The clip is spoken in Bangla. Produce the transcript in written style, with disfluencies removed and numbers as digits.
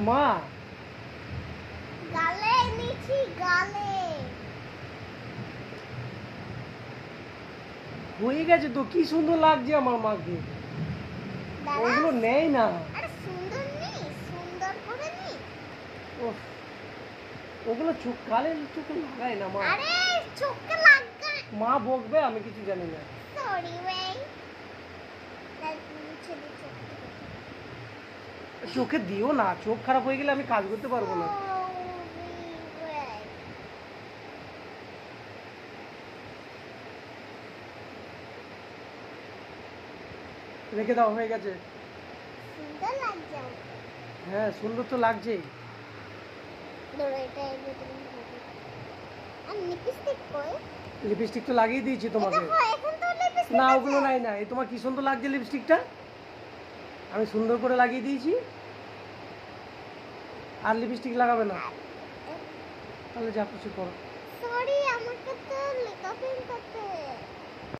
মা গালে নিচি গালে হয়ে গেছে তো, কি সুন্দর লাগছে আমার মাকে। দাদা ওগুলো নেই না। আরে সুন্দর নেই, সুন্দর করে নি। ওহ, ওগুলো চোখ গালে চোখে লাগায় না মা। আরে চোখে লাগা। মা বকবে, আমি কিছু জানি না। সরি ভাই। নিচে নিচে চোখে দিও না, চোখ খারাপ হয়ে গেলে আমি কাজ করতে পারবো না। রেখে দাও, হয়ে গেছে। সুন্দর লাগছে আমাকে। হ্যাঁ সুন্দর তো লাগছেই। ধরো এটা এর ভিতরে হবে। আর লিপস্টিক কই? লিপস্টিক তো লাগিয়ে দিয়েছি তোমাকে। দেখো এখন তো লিপস্টিক না আছে। ওগুলো নাই না, এই তোমার কি সুন্দর লাগছে লিপস্টিকটা, আমি সুন্দর করে লাগিয়ে দিয়েছি। আর লিপস্টিক লাগাবে না, তাহলে যা কিছু করো। সরি আমাকে তো মেকআপ করতে